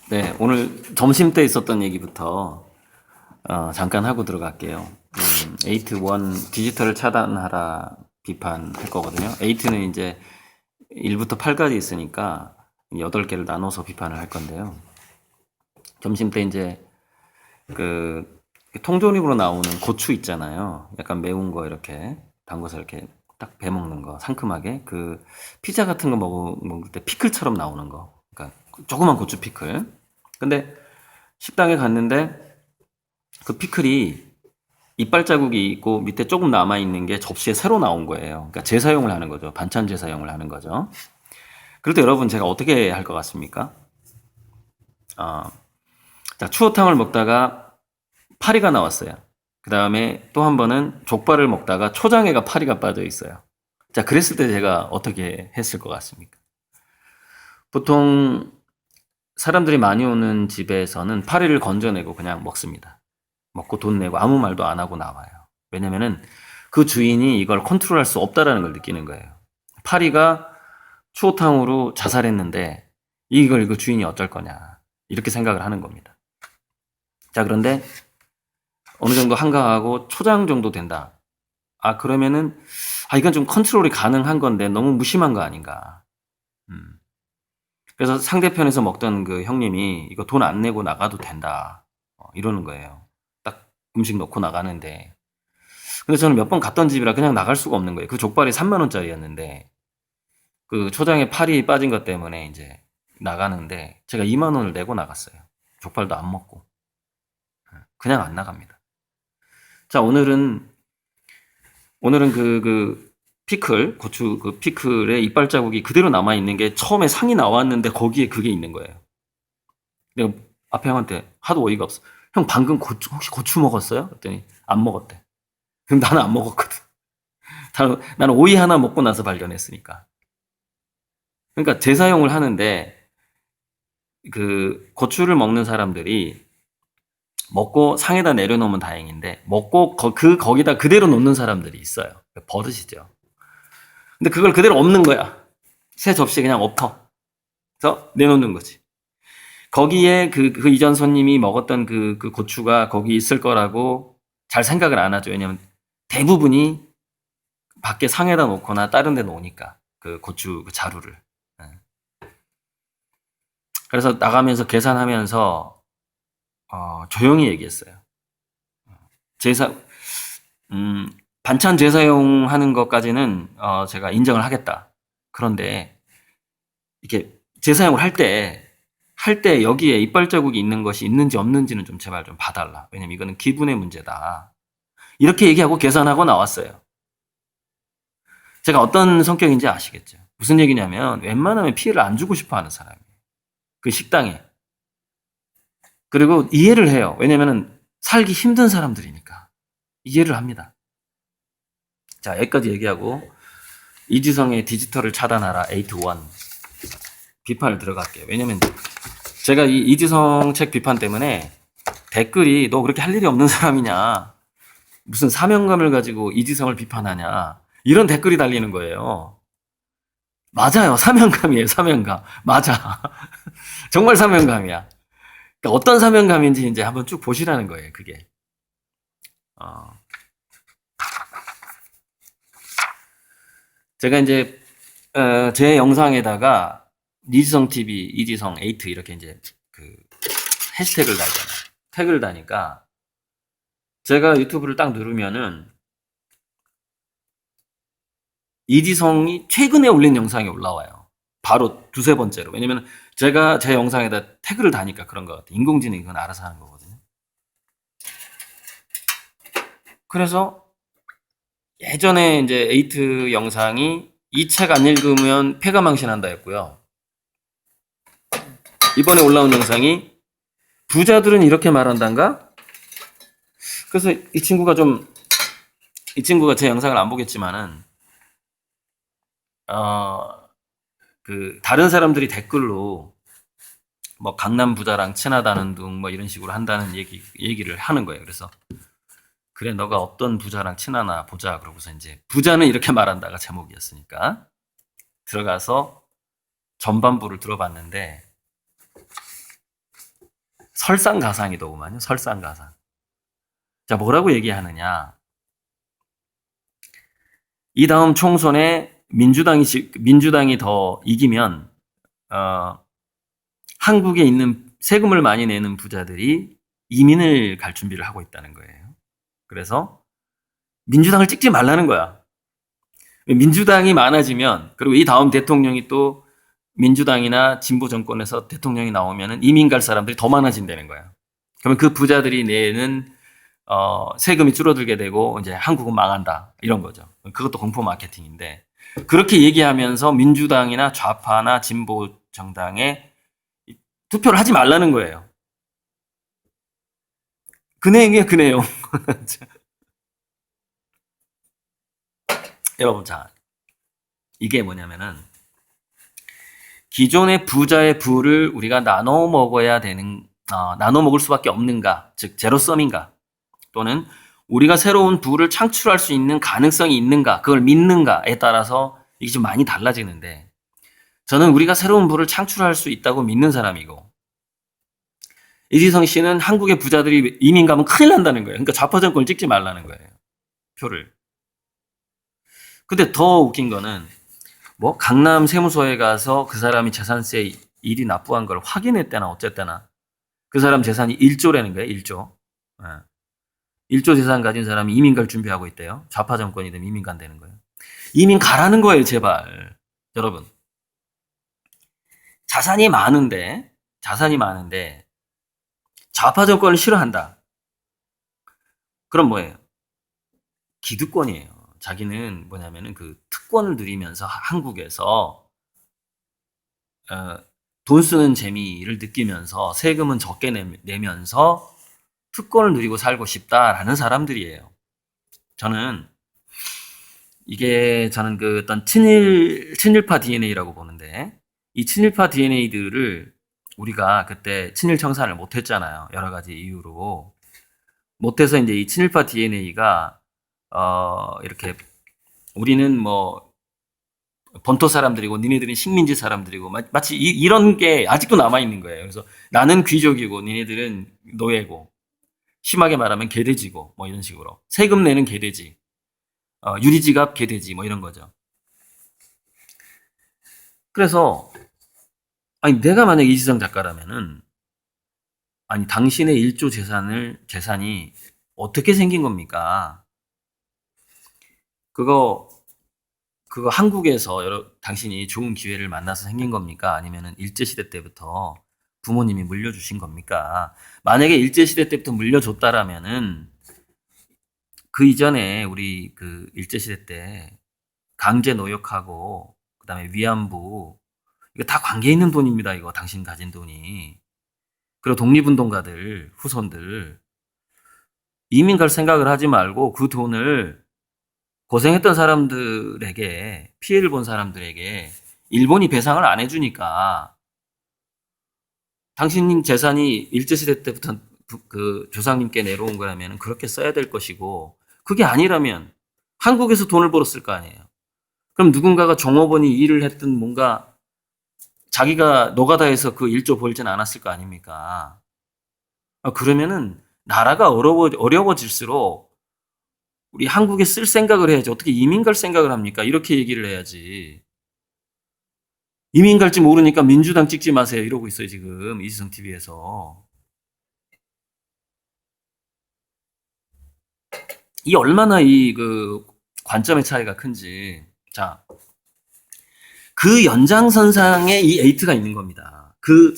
네, 오늘 점심 때 있었던 얘기부터 잠깐 하고 들어갈게요. 8 디지털을 차단하라 비판할 거거든요. 8는 이제 1부터 8까지 있으니까 8개를 나눠서 비판을 할 건데요. 점심 때 이제 그 통조림으로 나오는 고추 있잖아요. 약간 매운 거 이렇게 담궈서 이렇게 딱 베먹는 거 상큼하게 그 피자 같은 거 먹을 때 피클처럼 나오는 거. 그러니까 조그만 고추 피클. 근데 식당에 갔는데 그 피클이 이빨 자국이 있고 밑에 조금 남아 있는 게 접시에 새로 나온 거예요. 그러니까 재사용을 하는 거죠. 반찬 재사용을 하는 거죠. 그럴 때 여러분 제가 어떻게 할 것 같습니까? 자, 추어탕을 먹다가 파리가 나왔어요. 그 다음에 또 한 번은 족발을 먹다가 초장에가 파리가 빠져 있어요. 자, 그랬을 때 제가 어떻게 했을 것 같습니까? 보통 사람들이 많이 오는 집에서는 파리를 건져내고 그냥 먹습니다. 먹고 돈 내고 아무 말도 안 하고 나와요. 왜냐면은 그 주인이 이걸 컨트롤할 수 없다라는 걸 느끼는 거예요. 파리가 추어탕으로 자살했는데 이거 주인이 어쩔 거냐. 이렇게 생각을 하는 겁니다. 자, 그런데 어느 정도 한가하고 초장 정도 된다. 그러면은 이건 좀 컨트롤이 가능한 건데 너무 무심한 거 아닌가. 그래서 상대편에서 먹던 그 형님이 이거 돈 안 내고 나가도 된다. 이러는 거예요. 딱 음식 넣고 나가는데. 근데 저는 몇 번 갔던 집이라 그냥 나갈 수가 없는 거예요. 그 족발이 3만 원짜리였는데 그 초장에 팔이 빠진 것 때문에 이제 나가는데 제가 2만 원을 내고 나갔어요. 족발도 안 먹고. 그냥 안 나갑니다. 자, 오늘은 피클, 고추 그 피클의 이빨 자국이 그대로 남아있는 게 처음에 상이 나왔는데 거기에 그게 있는 거예요. 내가 앞에 형한테 하도 어이가 없어. 형 방금 혹시 고추 먹었어요? 그랬더니 안 먹었대. 그럼 나는 안 먹었거든. 나는 오이 하나 먹고 나서 발견했으니까. 그러니까 재사용을 하는데 그 고추를 먹는 사람들이 먹고 상에다 내려놓으면 다행인데 먹고 거기다 그대로 놓는 사람들이 있어요. 버릇이죠. 근데 그걸 그대로 엎는 거야. 새 접시에 그냥 엎어. 그래서 내놓는 거지. 거기에 그 이전 손님이 먹었던 그 고추가 거기 있을 거라고 잘 생각을 안 하죠. 왜냐면 대부분이 밖에 상에다 놓거나 다른 데 놓으니까. 그 고추 그 자루를. 예. 그래서 나가면서 계산하면서 조용히 얘기했어요. 제사 반찬 재사용하는 것까지는 제가 인정을 하겠다. 그런데 이렇게 재사용을 할 때 여기에 이빨 자국이 있는 것이 있는지 없는지는 좀 제발 좀 봐달라. 왜냐면 이거는 기분의 문제다. 이렇게 얘기하고 계산하고 나왔어요. 제가 어떤 성격인지 아시겠죠? 무슨 얘기냐면 웬만하면 피해를 안 주고 싶어 하는 사람이에요. 그 식당에. 그리고 이해를 해요. 왜냐면은 살기 힘든 사람들이니까. 이해를 합니다. 자, 여기까지 얘기하고 이지성의 디지털을 차단하라 8-1 비판을 들어갈게요. 왜냐면 제가 이 이지성 책 비판 때문에 댓글이 너 그렇게 할 일이 없는 사람이냐. 무슨 사명감을 가지고 이지성을 비판하냐. 이런 댓글이 달리는 거예요. 맞아요. 사명감이에요. 사명감. 맞아. 정말 사명감이야. 그러니까 어떤 사명감인지 이제 한번 쭉 보시라는 거예요. 그게. 제가 이제 제 영상에다가 이지성 TV, 이지성 8 이렇게 이제 그 해시태그를 달잖아요. 태그를 다니까 제가 유튜브를 딱 누르면은 이지성이 최근에 올린 영상이 올라와요. 바로 두세 번째로. 왜냐면 제가 제 영상에다 태그를 다니까 그런 것 같아요. 인공지능이 그건 알아서 하는 거거든요. 그래서 예전에 이제 에이트 영상이 이 책 안 읽으면 폐가 망신한다 했고요. 이번에 올라온 영상이 부자들은 이렇게 말한단가? 그래서 이 친구가 제 영상을 안 보겠지만은 다른 사람들이 댓글로 뭐 강남 부자랑 친하다는 둥 뭐 이런 식으로 한다는 얘기를 하는 거예요. 그래서 그래 너가 어떤 부자랑 친하나 보자 그러고서 이제 부자는 이렇게 말한다가 제목이었으니까 들어가서 전반부를 들어봤는데 설상가상이더구만요. 설상가상. 자, 뭐라고 얘기하느냐. 이 다음 총선에 민주당이 더 이기면, 한국에 있는 세금을 많이 내는 부자들이 이민을 갈 준비를 하고 있다는 거예요. 그래서 민주당을 찍지 말라는 거야. 민주당이 많아지면, 그리고 이 다음 대통령이 또 민주당이나 진보 정권에서 대통령이 나오면은 이민 갈 사람들이 더 많아진다는 거야. 그러면 그 부자들이 내는 세금이 줄어들게 되고 이제 한국은 망한다 이런 거죠. 그것도 공포 마케팅인데 그렇게 얘기하면서 민주당이나 좌파나 진보 정당에 투표를 하지 말라는 거예요. 그 내용이에요, 그 내용. 여러분, 자, 이게 뭐냐면은 기존의 부자의 부를 우리가 나눠 먹어야 되는, 나눠 먹을 수밖에 없는가, 즉 제로섬인가, 또는 우리가 새로운 부를 창출할 수 있는 가능성이 있는가, 그걸 믿는가에 따라서 이게 좀 많이 달라지는데, 저는 우리가 새로운 부를 창출할 수 있다고 믿는 사람이고, 이지성 씨는 한국의 부자들이 이민 가면 큰일 난다는 거예요. 그러니까 좌파 정권을 찍지 말라는 거예요. 표를. 근데 더 웃긴 거는 뭐 강남 세무서에 가서 그 사람이 재산세 일이 납부한 걸 확인했대나 어쨌대나 그 사람 재산이 1조라는 거예요. 1조. 1조 재산 가진 사람이 이민 갈 준비하고 있대요. 좌파 정권이 되면 이민 간다는 거예요. 이민 가라는 거예요, 제발. 여러분. 자산이 많은데 좌파 정권을 싫어한다. 그럼 뭐예요? 기득권이에요. 자기는 뭐냐면은 그 특권을 누리면서 한국에서 돈 쓰는 재미를 느끼면서 세금은 적게 내면서 특권을 누리고 살고 싶다라는 사람들이에요. 저는 그 어떤 친일파 DNA라고 보는데 이 친일파 DNA들을 우리가 그때 친일 청산을 못했잖아요. 여러 가지 이유로 못해서 이제 이 친일파 DNA가 이렇게 우리는 뭐 본토 사람들이고 니네들은 식민지 사람들이고 마치 이런 게 아직도 남아 있는 거예요. 그래서 나는 귀족이고 니네들은 노예고 심하게 말하면 개돼지고 뭐 이런 식으로 세금 내는 개돼지, 유리지갑 개돼지 뭐 이런 거죠. 그래서 아니 내가 만약 이지성 작가라면은 아니 당신의 1조 재산이 어떻게 생긴 겁니까? 그거 한국에서 당신이 좋은 기회를 만나서 생긴 겁니까? 아니면은 일제시대 때부터 부모님이 물려주신 겁니까? 만약에 일제시대 때부터 물려줬다라면은 그 이전에 우리 그 일제시대 때 강제 노역하고 그다음에 위안부 이거 다 관계 있는 돈입니다. 이거 당신 가진 돈이. 그리고 독립운동가들 후손들 이민 갈 생각을 하지 말고 그 돈을 고생했던 사람들에게 피해를 본 사람들에게 일본이 배상을 안 해주니까 당신 재산이 일제시대 때부터 그 조상님께 내려온 거라면 그렇게 써야 될 것이고 그게 아니라면 한국에서 돈을 벌었을 거 아니에요. 그럼 누군가가 종업원이 일을 했든 뭔가 자기가 노가다해서 그 1조 벌지는 않았을 거 아닙니까? 그러면은 나라가 어려워질수록 우리 한국에 쓸 생각을 해야지. 어떻게 이민 갈 생각을 합니까? 이렇게 얘기를 해야지. 이민 갈지 모르니까 민주당 찍지 마세요. 이러고 있어요, 지금. 이지성 TV에서. 이 얼마나 그 관점의 차이가 큰지. 자. 그 연장선상에 이 에이트가 있는 겁니다. 그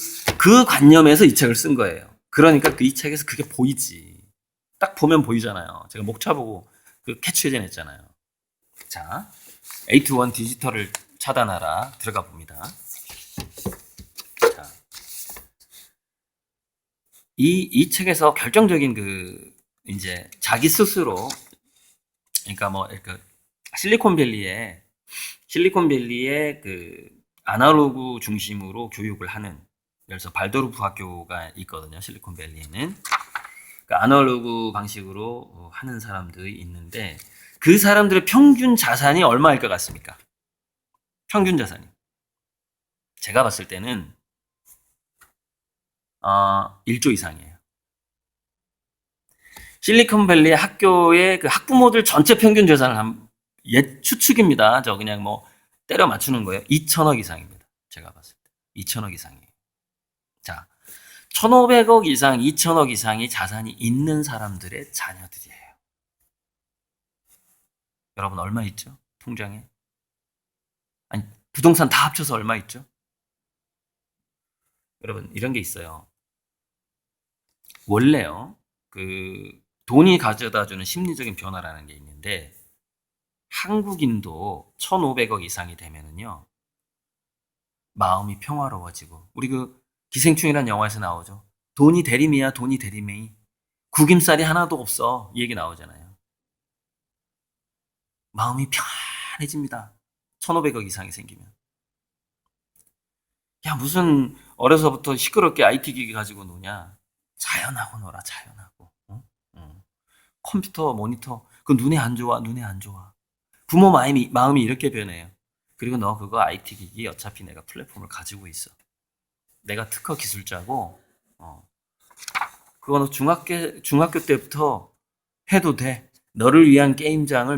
관념에서 이 책을 쓴 거예요. 그러니까 이 책에서 그게 보이지. 딱 보면 보이잖아요. 제가 목차 보고 그 캐치해전 했잖아요. 자, 에이트1 디지털을 차단하라. 들어가 봅니다. 자, 이 책에서 결정적인 이제 자기 스스로, 그러니까 뭐, 실리콘밸리의 그 아날로그 중심으로 교육을 하는, 그래서 발도르프 학교가 있거든요. 실리콘밸리에는 그 아날로그 방식으로 하는 사람들이 있는데 그 사람들의 평균 자산이 얼마일 것 같습니까? 평균 자산이 제가 봤을 때는 1조 이상이에요. 실리콘밸리 학교의 그 학부모들 전체 평균 재산을 추측입니다. 저 그냥 뭐 때려 맞추는 거예요. 2천억 이상입니다. 제가 봤을 때. 2천억 이상이에요. 자, 1,500억 이상, 2천억 이상의 자산이 있는 사람들의 자녀들이에요. 여러분 얼마 있죠? 통장에? 아니, 부동산 다 합쳐서 얼마 있죠? 여러분 이런 게 있어요. 원래요. 돈이 가져다주는 심리적인 변화라는 게 있는데 한국인도 1,500억 이상이 되면은요. 마음이 평화로워지고 우리 기생충이라는 영화에서 나오죠. 돈이 대리미야, 돈이 대리미. 구김살이 하나도 없어. 이 얘기 나오잖아요. 마음이 편해집니다. 1,500억 이상이 생기면. 야, 무슨 어려서부터 시끄럽게 IT 기기 가지고 노냐. 자연하고 놀아, 자연하고. 컴퓨터, 모니터. 그 눈에 안 좋아, 눈에 안 좋아. 부모 마음이 이렇게 변해요. 그리고 너 그거 IT 기기 어차피 내가 플랫폼을 가지고 있어. 내가 특허 기술자고, 그거 너 중학교 때부터 해도 돼. 너를 위한 게임장을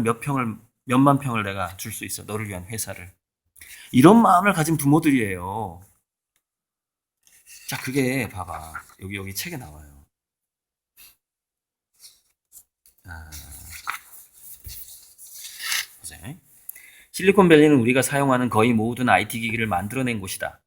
몇만 평을 내가 줄 수 있어. 너를 위한 회사를. 이런 마음을 가진 부모들이에요. 자, 그게 봐봐. 여기 책에 나와요. 보세요. 실리콘밸리는 우리가 사용하는 거의 모든 IT 기기를 만들어낸 곳이다.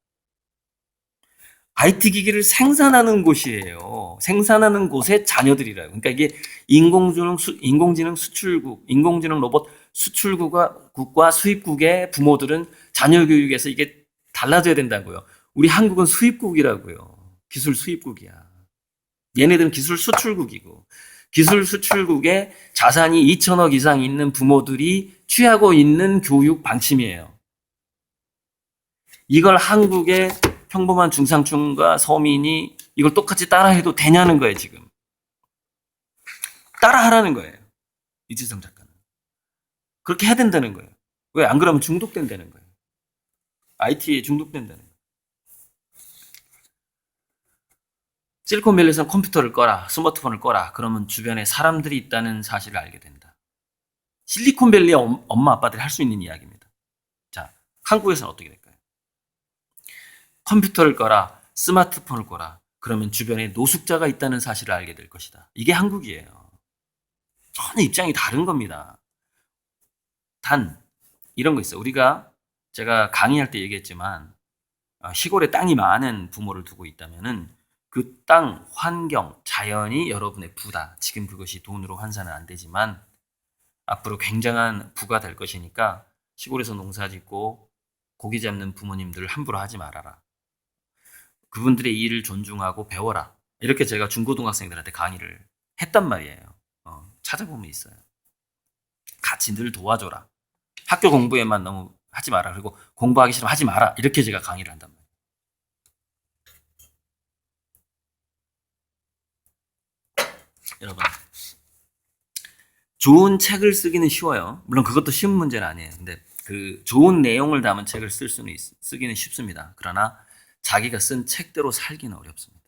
IT 기기를 생산하는 곳이에요. 생산하는 곳의 자녀들이라고. 그러니까 이게 인공지능 수출국, 인공지능 로봇 수출국과 수입국의 부모들은 자녀 교육에서 이게 달라져야 된다고요. 우리 한국은 수입국이라고요. 기술 수입국이야. 얘네들은 기술 수출국이고. 기술 수출국에 자산이 2천억 이상 있는 부모들이 취하고 있는 교육 방침이에요. 이걸 한국의 평범한 중상층과 서민이 이걸 똑같이 따라해도 되냐는 거예요, 지금. 따라하라는 거예요. 이지성 작가는. 그렇게 해야 된다는 거예요. 왜? 안 그러면 중독된다는 거예요. IT에 중독된다는 거예요. 실리콘밸리에서는 컴퓨터를 꺼라, 스마트폰을 꺼라. 그러면 주변에 사람들이 있다는 사실을 알게 된다. 실리콘밸리의 엄마, 아빠들이 할 수 있는 이야기입니다. 자, 한국에서는 어떻게 될까요? 컴퓨터를 꺼라, 스마트폰을 꺼라. 그러면 주변에 노숙자가 있다는 사실을 알게 될 것이다. 이게 한국이에요. 전혀 입장이 다른 겁니다. 단, 이런 거 있어요. 제가 강의할 때 얘기했지만, 시골에 땅이 많은 부모를 두고 있다면은 그 땅, 환경, 자연이 여러분의 부다. 지금 그것이 돈으로 환산은 안 되지만 앞으로 굉장한 부가 될 것이니까 시골에서 농사 짓고 고기 잡는 부모님들 함부로 하지 말아라. 그분들의 일을 존중하고 배워라. 이렇게 제가 중고등학생들한테 강의를 했단 말이에요. 찾아보면 있어요. 같이 늘 도와줘라. 학교 공부에만 너무 하지 마라. 그리고 공부하기 싫으면 하지 마라. 이렇게 제가 강의를 한단 말이에요. 여러분, 좋은 책을 쓰기는 쉬워요. 물론 그것도 쉬운 문제는 아니에요. 근데 그 좋은 내용을 담은 책을 쓰기는 쉽습니다. 그러나 자기가 쓴 책대로 살기는 어렵습니다.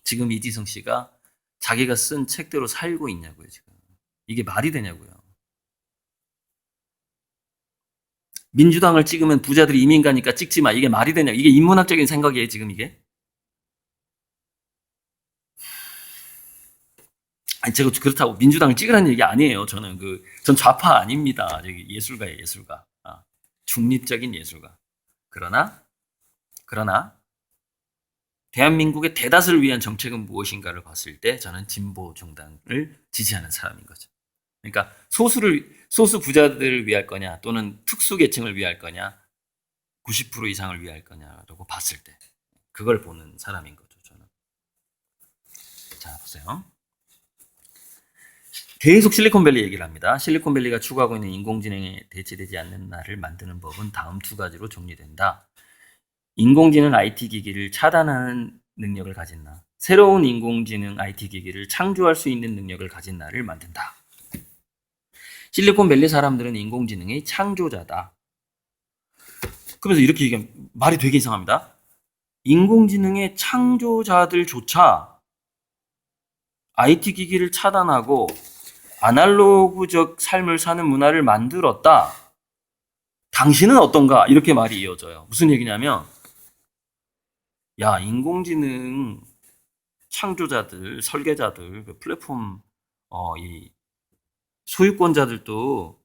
지금 이지성 씨가 자기가 쓴 책대로 살고 있냐고요, 지금. 이게 말이 되냐고요. 민주당을 찍으면 부자들이 이민 가니까 찍지 마. 이게 말이 되냐. 이게 인문학적인 생각이에요, 지금 이게. 아니, 제가 그렇다고 민주당을 찍으라는 얘기 아니에요. 전 좌파 아닙니다. 예술가예요, 예술가. 중립적인 예술가. 그러나, 대한민국의 대다수를 위한 정책은 무엇인가를 봤을 때 저는 진보 정당을 지지하는 사람인 거죠. 그러니까 소수 부자들을 위할 거냐, 또는 특수 계층을 위할 거냐, 90% 이상을 위할 거냐라고 봤을 때 그걸 보는 사람인 거죠, 저는. 자, 보세요. 계속 실리콘밸리 얘기를 합니다. 실리콘밸리가 추구하고 있는 인공지능에 대체되지 않는 나를 만드는 법은 다음 두 가지로 정리된다. 인공지능 IT 기기를 차단하는 능력을 가진 나, 새로운 인공지능 IT 기기를 창조할 수 있는 능력을 가진 나를 만든다. 실리콘밸리 사람들은 인공지능의 창조자다. 그러면서 이렇게 얘기하면 말이 되게 이상합니다. 인공지능의 창조자들조차 IT 기기를 차단하고 아날로그적 삶을 사는 문화를 만들었다. 당신은 어떤가? 이렇게 말이 이어져요. 무슨 얘기냐면, 야, 인공지능 창조자들, 설계자들, 그 플랫폼, 이 소유권자들도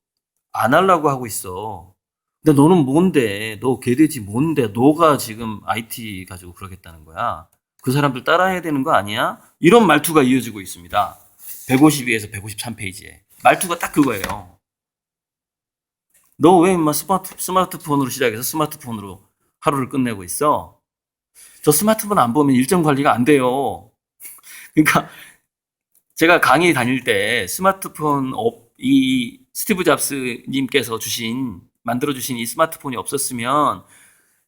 안 하려고 하고 있어. 근데 너는 뭔데? 너 개돼지 뭔데? 너가 지금 IT 가지고 그러겠다는 거야. 그 사람들 따라해야 되는 거 아니야? 이런 말투가 이어지고 있습니다. 152에서 153페이지에. 말투가 딱 그거예요. 너 왜 인마 스마트폰으로 시작해서 스마트폰으로 하루를 끝내고 있어? 저 스마트폰 안 보면 일정 관리가 안 돼요. 그러니까 제가 강의 다닐 때 스마트폰 이 스티브 잡스님께서 만들어주신 이 스마트폰이 없었으면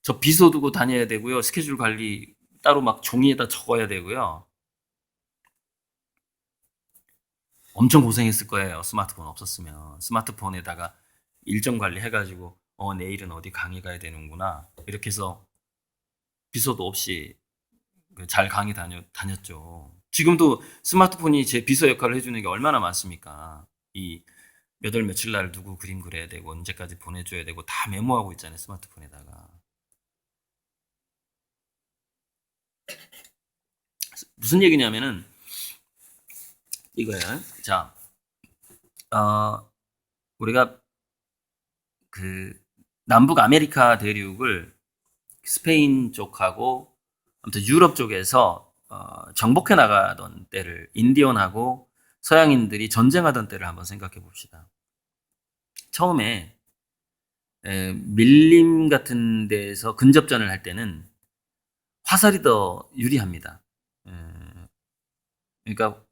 저 비서 두고 다녀야 되고요. 스케줄 관리 따로 막 종이에다 적어야 되고요. 엄청 고생했을 거예요. 스마트폰 없었으면. 스마트폰에다가 일정 관리 해가지고 내일은 어디 강의 가야 되는구나. 이렇게 해서 비서도 없이 잘 강의 다녔죠. 지금도 스마트폰이 제 비서 역할을 해주는 게 얼마나 많습니까? 이 몇 월 며칠 날 누구 그림 그려야 되고 언제까지 보내줘야 되고 다 메모하고 있잖아요. 스마트폰에다가. 무슨 얘기냐면은 이거예요. 자, 우리가 그 남북 아메리카 대륙을 스페인 쪽하고 아무튼 유럽 쪽에서 정복해 나가던 때를 인디언하고 서양인들이 전쟁하던 때를 한번 생각해 봅시다. 처음에 밀림 같은 데에서 근접전을 할 때는 화살이 더 유리합니다. 그러니까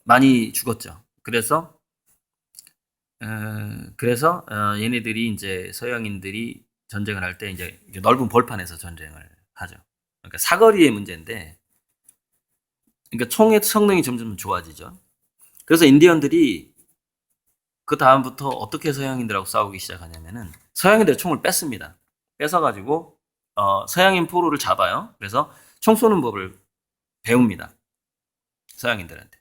많이 죽었죠. 그래서 얘네들이 이제 서양인들이 전쟁을 할 때 이제 넓은 벌판에서 전쟁을 하죠. 그러니까 사거리의 문제인데, 그러니까 총의 성능이 점점 좋아지죠. 그래서 인디언들이 그 다음부터 어떻게 서양인들하고 싸우기 시작하냐면은 서양인들의 총을 뺐습니다. 뺏어가지고 서양인 포로를 잡아요. 그래서 총 쏘는 법을 배웁니다. 서양인들한테.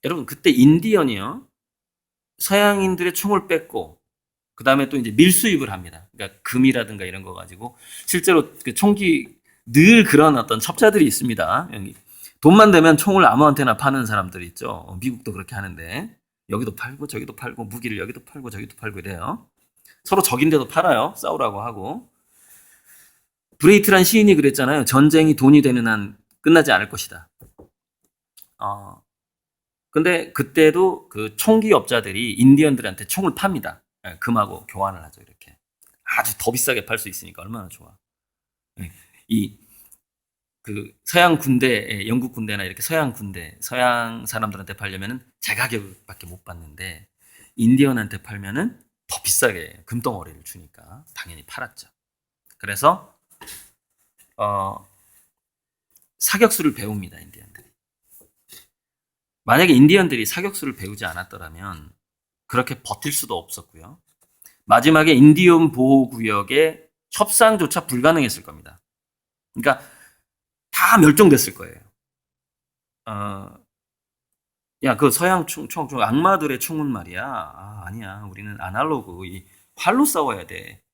여러분 그때 인디언이요. 서양인들의 총을 뺏고 그 다음에 또 이제 밀수입을 합니다. 그러니까 금이라든가 이런 거 가지고 실제로 그 총기 늘 그런 어떤 첩자들이 있습니다. 여기 돈만 되면 총을 아무한테나 파는 사람들 있죠. 미국도 그렇게 하는데 여기도 팔고 저기도 팔고 무기를 여기도 팔고 저기도 팔고 이래요. 서로 적인데도 팔아요. 싸우라고 하고. 브레이트란 시인이 그랬잖아요. 전쟁이 돈이 되는 한 끝나지 않을 것이다. 근데 그때도 그 총기 업자들이 인디언들한테 총을 팝니다. 금하고 교환을 하죠. 이렇게 아주 더 비싸게 팔 수 있으니까 얼마나 좋아. 이 그 서양 군대, 영국 군대나 이렇게 서양 군대, 서양 사람들한테 팔려면은 제 가격밖에 못 받는데 인디언한테 팔면은 더 비싸게 금덩어리를 주니까 당연히 팔았죠. 그래서 사격수를 배웁니다. 인디언들이. 만약에 인디언들이 사격수를 배우지 않았더라면 그렇게 버틸 수도 없었고요. 마지막에 인디언 보호구역의 협상조차 불가능했을 겁니다. 그러니까 다 멸종됐을 거예요. 야, 그 서양 총, 악마들의 총은 말이야. 아니야. 우리는 아날로그, 활로 싸워야 돼.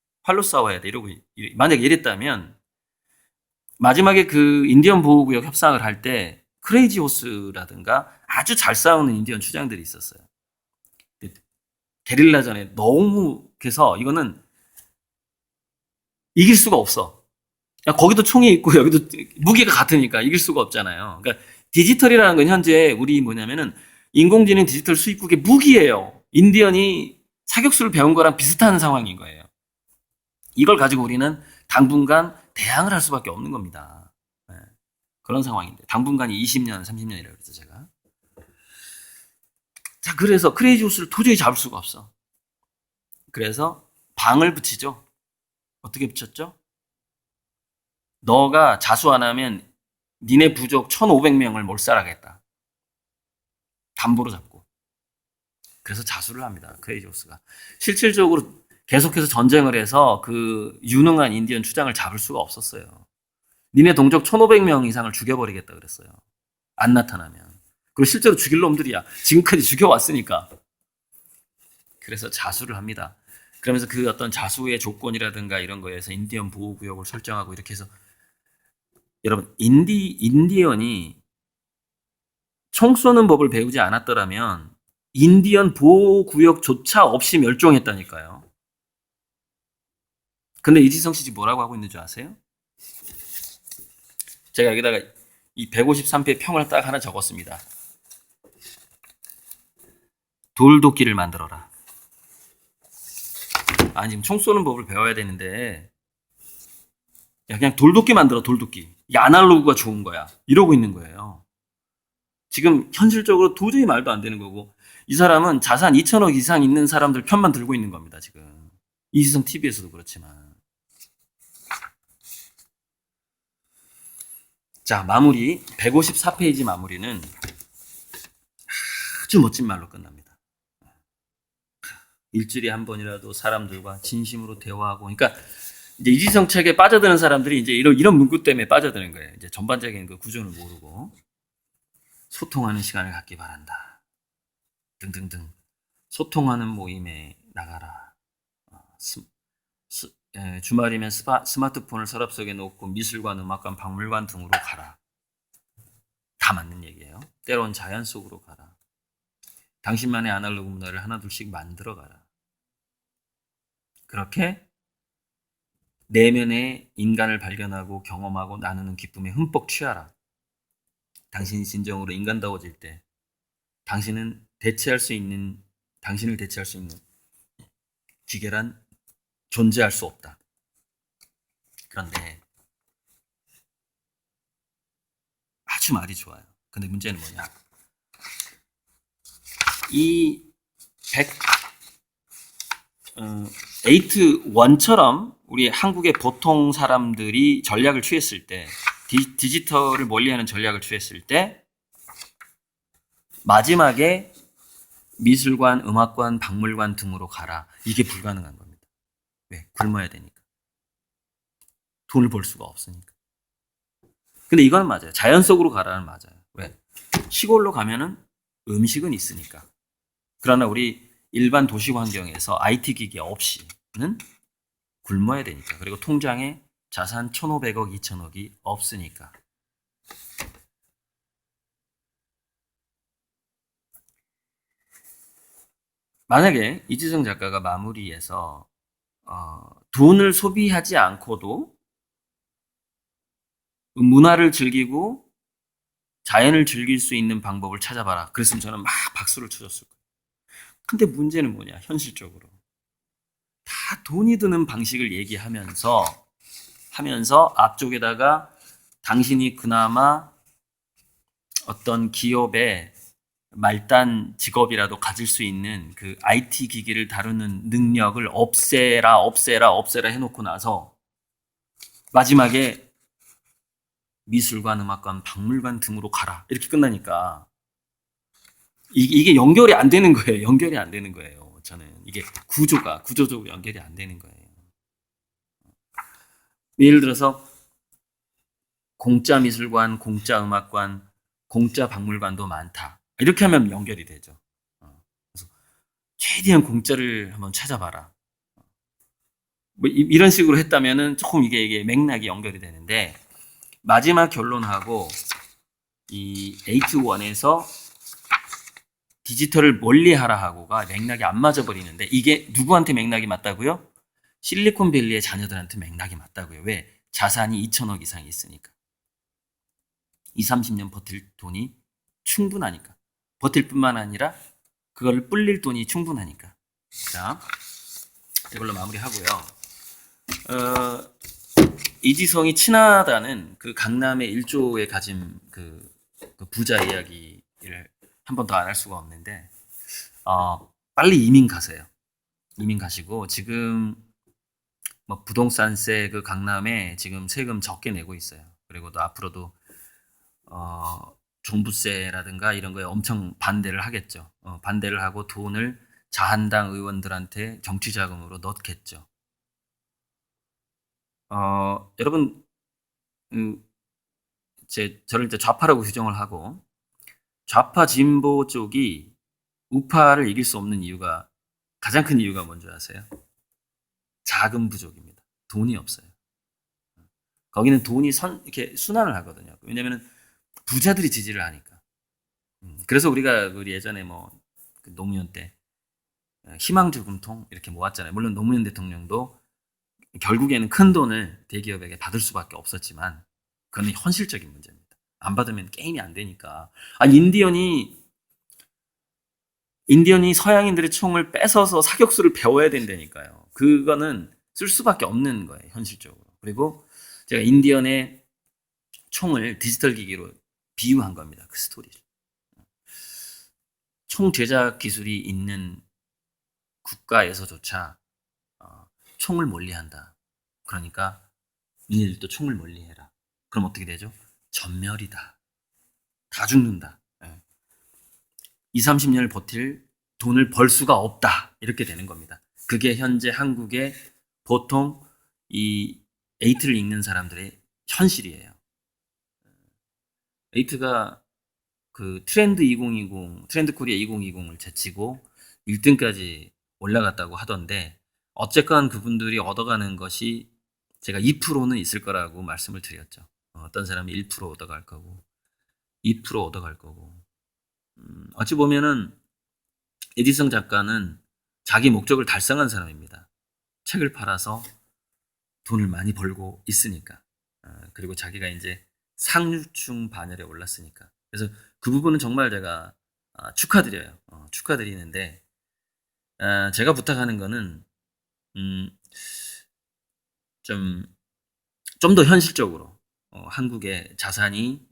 이러고, 만약에 이랬다면, 마지막에 그 인디언 보호구역 협상을 할 때, 크레이지 호스라든가 아주 잘 싸우는 인디언 추장들이 있었어요. 게릴라전에 너무, 그래서 이거는 이길 수가 없어. 야, 거기도 총이 있고 여기도 무기가 같으니까 이길 수가 없잖아요. 그러니까 디지털이라는 건 현재 우리 뭐냐면은 인공지능 디지털 수입국의 무기예요. 인디언이 사격수를 배운 거랑 비슷한 상황인 거예요. 이걸 가지고 우리는 당분간 대항을 할 수밖에 없는 겁니다. 네. 그런 상황인데 당분간이 20년, 30년이라고 그랬죠 제가. 자, 그래서 크레이지 호스를 도저히 잡을 수가 없어. 그래서 방을 붙이죠. 어떻게 붙였죠? 너가 자수 안 하면 니네 부족 1,500명을 몰살하겠다. 담보로 잡고. 그래서 자수를 합니다. 크레이지 호스가. 실질적으로 계속해서 전쟁을 해서 그 유능한 인디언 추장을 잡을 수가 없었어요. 니네 동족 1,500명 이상을 죽여버리겠다 그랬어요. 안 나타나면. 그리고 실제로 죽일 놈들이야. 지금까지 죽여왔으니까. 그래서 자수를 합니다. 그러면서 그 어떤 자수의 조건이라든가 이런 거에서 인디언 보호구역을 설정하고 이렇게 해서 여러분 인디언이 총 쏘는 법을 배우지 않았더라면 인디언 보호구역조차 없이 멸종했다니까요. 근데 이지성 씨 지금 뭐라고 하고 있는 줄 아세요? 제가 여기다가 이 153회 평을 딱 하나 적었습니다. 돌도끼를 만들어라. 아니 지금 총 쏘는 법을 배워야 되는데 야 그냥 돌도끼 만들어 돌도끼. 이 아날로그가 좋은 거야. 이러고 있는 거예요. 지금 현실적으로 도저히 말도 안 되는 거고 이 사람은 자산 2천억 이상 있는 사람들 편만 들고 있는 겁니다. 지금 이지성 TV에서도 그렇지만 자 마무리 154페이지 마무리는 아주 멋진 말로 끝납니다. 일주일에 한 번이라도 사람들과 진심으로 대화하고 그러니까 이제 이지성 책에 빠져드는 사람들이 이제 이런 문구 때문에 빠져드는 거예요. 이제 전반적인 그 구조를 모르고 소통하는 시간을 갖기 바란다. 등등등. 소통하는 모임에 나가라. 주말이면 스마트폰을 서랍 속에 놓고 미술관, 음악관, 박물관 등으로 가라. 다 맞는 얘기예요. 때론 자연 속으로 가라. 당신만의 아날로그 문화를 하나둘씩 만들어 가라. 그렇게 내면의 인간을 발견하고 경험하고 나누는 기쁨에 흠뻑 취하라. 당신이 진정으로 인간다워질 때 당신을 대체할 수 있는 기계란 존재할 수 없다. 그런데 아주 말이 좋아요. 근데 문제는 뭐냐? 이 8-1처럼 우리 한국의 보통 사람들이 전략을 취했을 때 디지털을 멀리하는 전략을 취했을 때 마지막에 미술관, 음악관, 박물관 등으로 가라. 이게 불가능한 겁니다. 왜? 굶어야 되니까. 돈을 벌 수가 없으니까. 근데 이건 맞아요. 자연 속으로 가라는 맞아요. 왜? 시골로 가면은 음식은 있으니까. 그러나 우리 일반 도시 환경에서 IT 기기 없이는 굶어야 되니까. 그리고 통장에 자산 1,500억, 2천억이 없으니까. 만약에 이지성 작가가 마무리에서 돈을 소비하지 않고도 문화를 즐기고 자연을 즐길 수 있는 방법을 찾아봐라. 그랬으면 저는 막 박수를 쳐줬을 거예요. 근데 문제는 뭐냐? 현실적으로 다 돈이 드는 방식을 얘기하면서 앞쪽에다가 당신이 그나마 어떤 기업의 말단 직업이라도 가질 수 있는 그 IT 기기를 다루는 능력을 없애라 해놓고 나서 마지막에 미술관, 음악관, 박물관 등으로 가라. 이렇게 끝나니까 이게 연결이 안 되는 거예요. 연결이 안 되는 거예요. 저는 이게 구조적으로 연결이 안 되는 거예요. 예를 들어서 공짜 미술관, 공짜 음악관, 공짜 박물관도 많다. 이렇게 하면 연결이 되죠. 그래서 최대한 공짜를 한번 찾아봐라. 뭐 이런 식으로 했다면은 조금 이게 맥락이 연결이 되는데 마지막 결론하고 이 8-1에서 디지털을 멀리하라 하고가 맥락이 안 맞아버리는데 이게 누구한테 맥락이 맞다고요? 실리콘밸리의 자녀들한테 맥락이 맞다고요. 왜? 자산이 2천억 이상이 있으니까. 20-30년 버틸 돈이 충분하니까. 버틸 뿐만 아니라 그거를 불릴 돈이 충분하니까. 자, 이걸로 마무리하고요. 이지성이 친하다는 그 강남의 1조에 가진 그 부자 이야기를 한 번 더 안 할 수가 없는데 빨리 이민 가세요. 이민 가시고 지금 뭐 부동산세 그 강남에 지금 세금 적게 내고 있어요. 그리고 또 앞으로도 종부세라든가 이런 거에 엄청 반대를 하겠죠. 반대를 하고 돈을 자한당 의원들한테 정치 자금으로 넣겠죠. 여러분, 저를 이제 좌파라고 규정을 하고, 좌파 진보 쪽이 우파를 이길 수 없는 이유가, 가장 큰 이유가 뭔지 아세요? 자금 부족입니다. 돈이 없어요. 거기는 돈이 이렇게 순환을 하거든요. 왜냐면은 부자들이 지지를 하니까. 그래서 우리가 그 예전에 그 노무현 때 희망저금통 이렇게 모았잖아요. 물론 노무현 대통령도 결국에는 큰 돈을 대기업에게 받을 수밖에 없었지만 그건 현실적인 문제입니다. 안 받으면 게임이 안 되니까. 인디언이 서양인들의 총을 뺏어서 사격수를 배워야 된다니까요. 그거는 쓸 수밖에 없는 거예요, 현실적으로. 그리고 제가 인디언의 총을 디지털 기기로 비유한 겁니다. 그 스토리를. 총 제작 기술이 있는 국가에서조차 총을 멀리한다. 그러니까 니네들도 총을 멀리해라. 그럼 어떻게 되죠? 전멸이다. 다 죽는다. 20, 30년을 버틸 돈을 벌 수가 없다. 이렇게 되는 겁니다. 그게 현재 한국의 보통 이 에이트를 읽는 사람들의 현실이에요. 에이트가 그 트렌드 코리아 2020을 제치고 1등까지 올라갔다고 하던데, 어쨌건 그분들이 얻어가는 것이 제가 2%는 있을 거라고 말씀을 드렸죠. 어떤 사람이 1% 얻어갈 거고, 2% 얻어갈 거고. 어찌 보면은 에디슨 작가는 자기 목적을 달성한 사람입니다. 책을 팔아서 돈을 많이 벌고 있으니까. 그리고 자기가 이제 상류층 반열에 올랐으니까. 그래서 그 부분은 정말 제가 축하드려요. 축하드리는데, 제가 부탁하는 거는 좀 더 현실적으로 한국의 자산이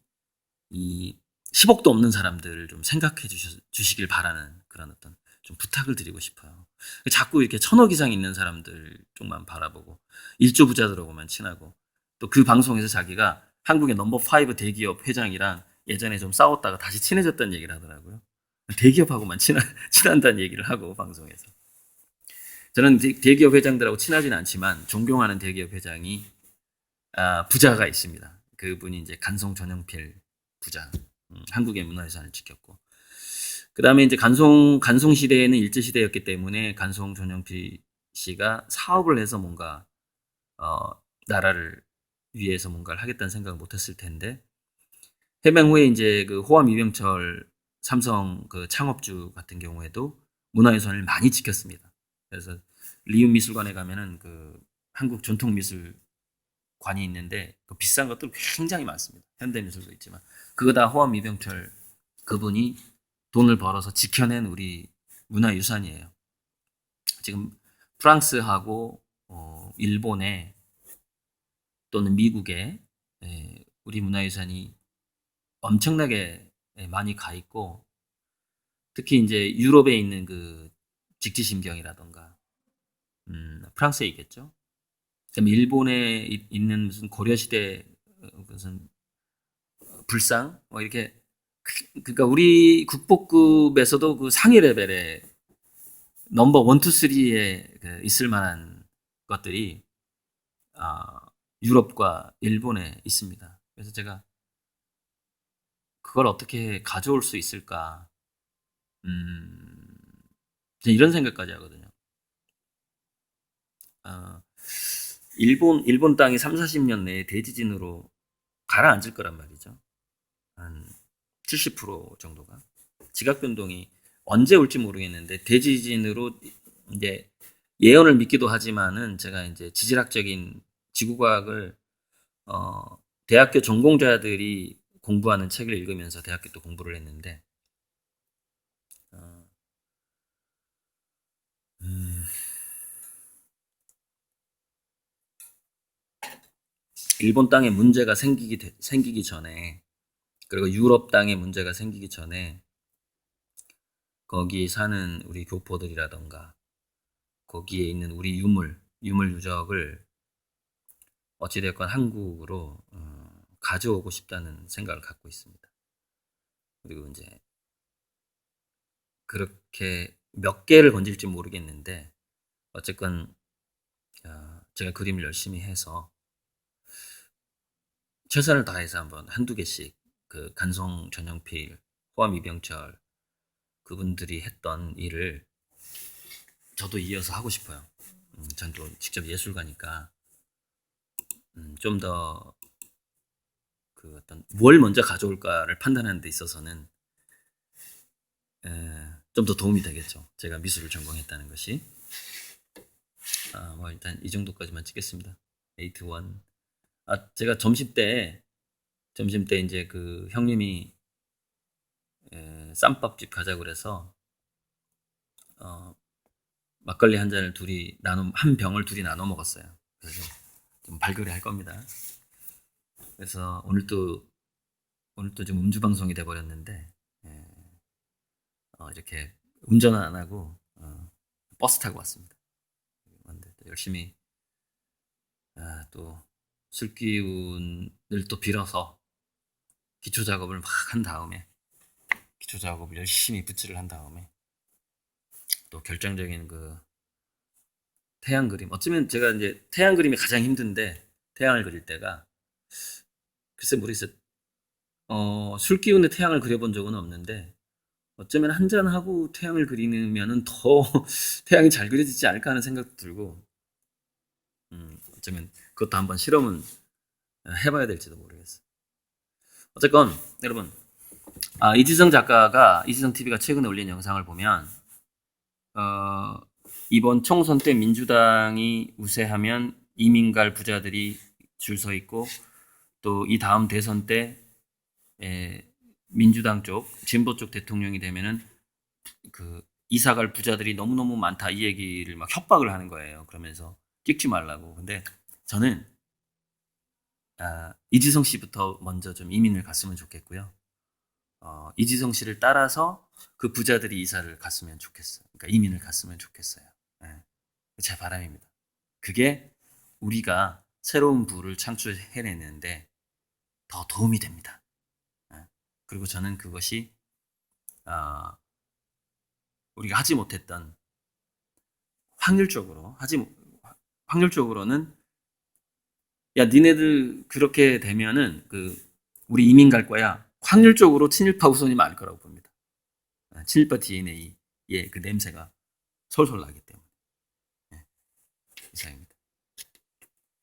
이 10억도 없는 사람들을 좀 생각해 주시길 바라는 그런 어떤 좀 부탁을 드리고 싶어요. 자꾸 이렇게 1000억 이상 있는 사람들 쪽만 바라보고 1조 부자들하고만 친하고, 또 그 방송에서 자기가 한국의 넘버 5 대기업 회장이랑 예전에 좀 싸웠다가 다시 친해졌다는 얘기를 하더라고요. 대기업하고만 친한다는 얘기를 하고, 방송에서. 저는 대기업 회장들하고 친하지는 않지만 존경하는 대기업 회장이 부자가 있습니다. 그분이 이제 간송 전영필 부자. 한국의 문화유산을 지켰고, 그 다음에 이제 간송 시대에는 일제 시대였기 때문에 간송 전영필 씨가 사업을 해서 뭔가 나라를 위해서 뭔가를 하겠다는 생각을 못했을 텐데, 해방 후에 이제 그 호암 이병철 삼성 그 창업주 같은 경우에도 문화유산을 많이 지켰습니다. 그래서 리움 미술관에 가면은 그 한국 전통미술관이 있는데 그 비싼 것들 굉장히 많습니다. 현대미술도 있지만 그거 다 호암 이병철 그분이 돈을 벌어서 지켜낸 우리 문화유산이에요. 지금 프랑스하고 일본에 또는 미국에 우리 문화유산이 엄청나게 많이 가 있고, 특히 이제 유럽에 있는 그 직지심경이라던가 프랑스에 있겠죠. 그다음에 일본에 있는 무슨 고려시대 무슨 불상 이렇게, 그러니까 우리 국보급에서도 그 상위 레벨의 넘버 1, 2, 3에 있을 만한 것들이 유럽과 일본에 있습니다. 그래서 제가 그걸 어떻게 가져올 수 있을까, 이런 생각까지 하거든요. 일본 땅이 3, 40년 내에 대지진으로 가라앉을 거란 말이죠. 한 70% 정도가. 지각 변동이 언제 올지 모르겠는데, 대지진으로 이제 예언을 믿기도 하지만은, 제가 이제 지질학적인 지구과학을 대학교 전공자들이 공부하는 책을 읽으면서 대학교 또 공부를 했는데, 일본 땅에 문제가 생기기 전에, 그리고 유럽 땅에 문제가 생기기 전에 거기 사는 우리 교포들이라던가 거기에 있는 우리 유물 유적을 어찌됐건 한국으로 가져오고 싶다는 생각을 갖고 있습니다. 그리고 이제 그렇게 몇 개를 건질지 모르겠는데 어쨌건 제가 그림을 열심히 해서 최선을 다해서 한번 한두 개씩 그 간송 전용필, 호암 이병철 그분들이 했던 일을 저도 이어서 하고 싶어요. 전 또 직접 예술가니까 좀 더 그 어떤 뭘 먼저 가져올까를 판단하는 데 있어서는 좀 더 도움이 되겠죠. 제가 미술을 전공했다는 것이. 뭐 일단 이 정도까지만 찍겠습니다. 8-1. 제가 점심 때 이제 그 형님이 쌈밥집 가자고 그래서 막걸리 한 잔을 한 병을 둘이 나눠 먹었어요. 그래서 좀 발걸이 할 겁니다. 그래서 오늘도 좀 음주 방송이 돼 버렸는데 이렇게 운전은 안 하고 버스 타고 왔습니다. 열심히 또 술기운을 또 빌어서 기초 작업을 막 한 다음에 기초 작업을 열심히 붓질을 한 다음에 또 결정적인 그 태양 그림. 어쩌면 제가 이제 태양 그림이 가장 힘든데 태양을 그릴 때가 글쎄 모르겠어요. 술 기운에 태양을 그려본 적은 없는데 어쩌면 한잔하고 태양을 그리면은 더 태양이 잘 그려지지 않을까 하는 생각도 들고 어쩌면 그것도 한번 실험은 해봐야 될지도 모르겠어요. 어쨌건 여러분 이지성 작가가 이지성 TV가 최근에 올린 영상을 보면 이번 총선 때 민주당이 우세하면 이민갈 부자들이 줄 서 있고 또 이 다음 대선 때 민주당 쪽 진보 쪽 대통령이 되면은 그 이사갈 부자들이 너무너무 많다 이 얘기를 막 협박을 하는 거예요. 그러면서 찍지 말라고. 근데 저는 이지성 씨부터 먼저 좀 이민을 갔으면 좋겠고요. 이지성 씨를 따라서 그 부자들이 이사를 갔으면 좋겠어요. 그러니까 이민을 갔으면 좋겠어요. 제 바람입니다. 그게 우리가 새로운 부를 창출해내는데 더 도움이 됩니다. 그리고 저는 그것이 우리가 하지 못했던 확률적으로는 야 니네들 그렇게 되면은 우리 이민 갈 거야. 확률적으로 친일파 후손이 많을 거라고 봅니다. 친일파 DNA의 그 냄새가 솔솔 나기 때문에.